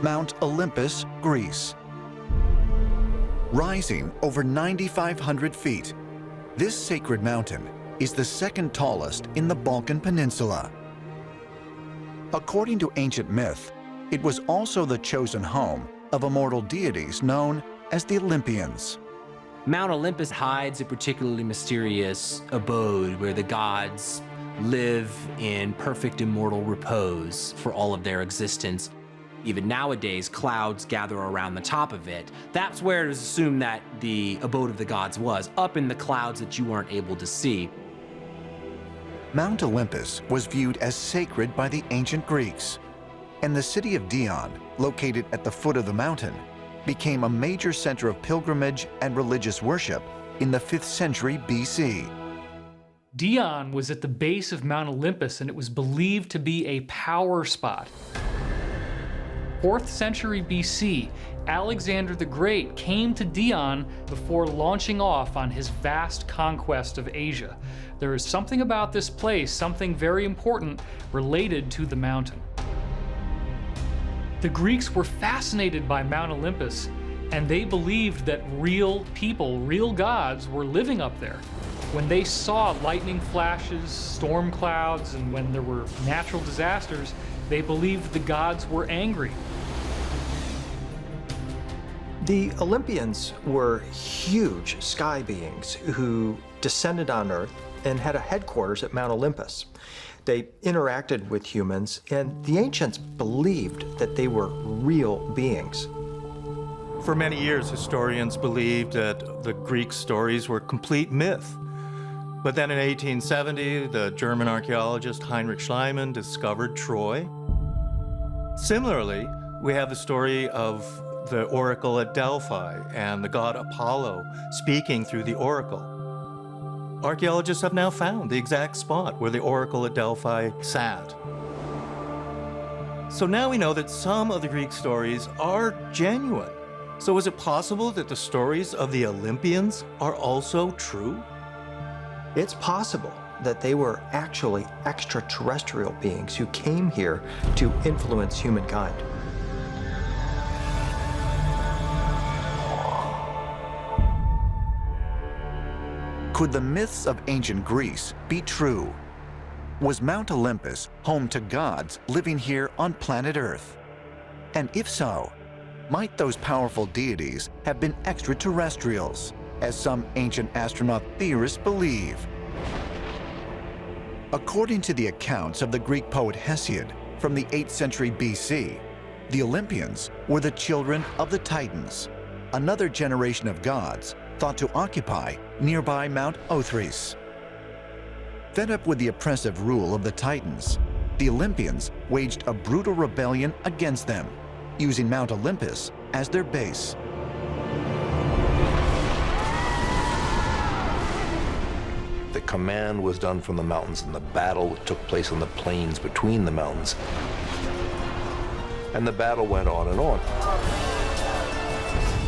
Mount Olympus, Greece. Rising over 9,500 feet, this sacred mountain is the second tallest in the Balkan Peninsula. According to ancient myth, it was also the chosen home of immortal deities known as the Olympians. Mount Olympus hides a particularly mysterious abode where the gods live in perfect immortal repose for all of their existence. Even nowadays, clouds gather around the top of it. That's where it is assumed that the abode of the gods was, up in the clouds that you weren't able to see. Mount Olympus was viewed as sacred by the ancient Greeks, and the city of Dion, located at the foot of the mountain, became a major center of pilgrimage and religious worship in the 5th century BC. Dion was at the base of Mount Olympus, and it was believed to be a power spot. 4th century BC, Alexander the Great came to Dion before launching off on his vast conquest of Asia. There is something about this place, something very important related to the mountain. The Greeks were fascinated by Mount Olympus, and they believed that real people, real gods, were living up there. When they saw lightning flashes, storm clouds, and when there were natural disasters, they believed the gods were angry. The Olympians were huge sky beings who descended on Earth and had a headquarters at Mount Olympus. They interacted with humans, and the ancients believed that they were real beings. For many years, historians believed that the Greek stories were complete myth. But then in 1870, the German archaeologist Heinrich Schliemann discovered Troy. Similarly, we have the story of the oracle at Delphi and the god Apollo speaking through the oracle. Archaeologists have now found the exact spot where the oracle at Delphi sat. So now we know that some of the Greek stories are genuine. So is it possible that the stories of the Olympians are also true? It's possible that they were actually extraterrestrial beings who came here to influence humankind. Could the myths of ancient Greece be true? Was Mount Olympus home to gods living here on planet Earth? And if so, might those powerful deities have been extraterrestrials, as some ancient astronaut theorists believe? According to the accounts of the Greek poet Hesiod from the 8th century BC, the Olympians were the children of the Titans, another generation of gods thought to occupy nearby Mount Othrys. Fed up with the oppressive rule of the Titans, the Olympians waged a brutal rebellion against them, using Mount Olympus as their base. The command was done from the mountains, and the battle took place on the plains between the mountains. And the battle went on and on.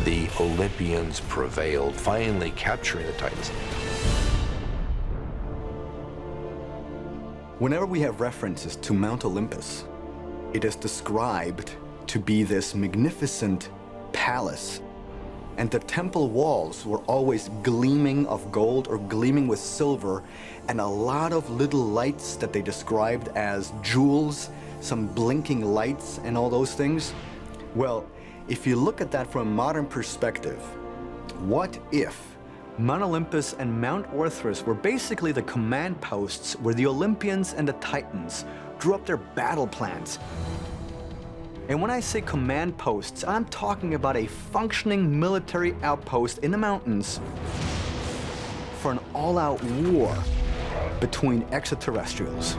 The Olympians prevailed, finally capturing the Titans. Whenever we have references to Mount Olympus, it is described to be this magnificent palace, and the temple walls were always gleaming of gold or gleaming with silver, and a lot of little lights that they described as jewels, some blinking lights and all those things. Well, if you look at that from a modern perspective, what if Mount Olympus and Mount Othrys were basically the command posts where the Olympians and the Titans drew up their battle plans? And when I say command posts, I'm talking about a functioning military outpost in the mountains for an all-out war between extraterrestrials.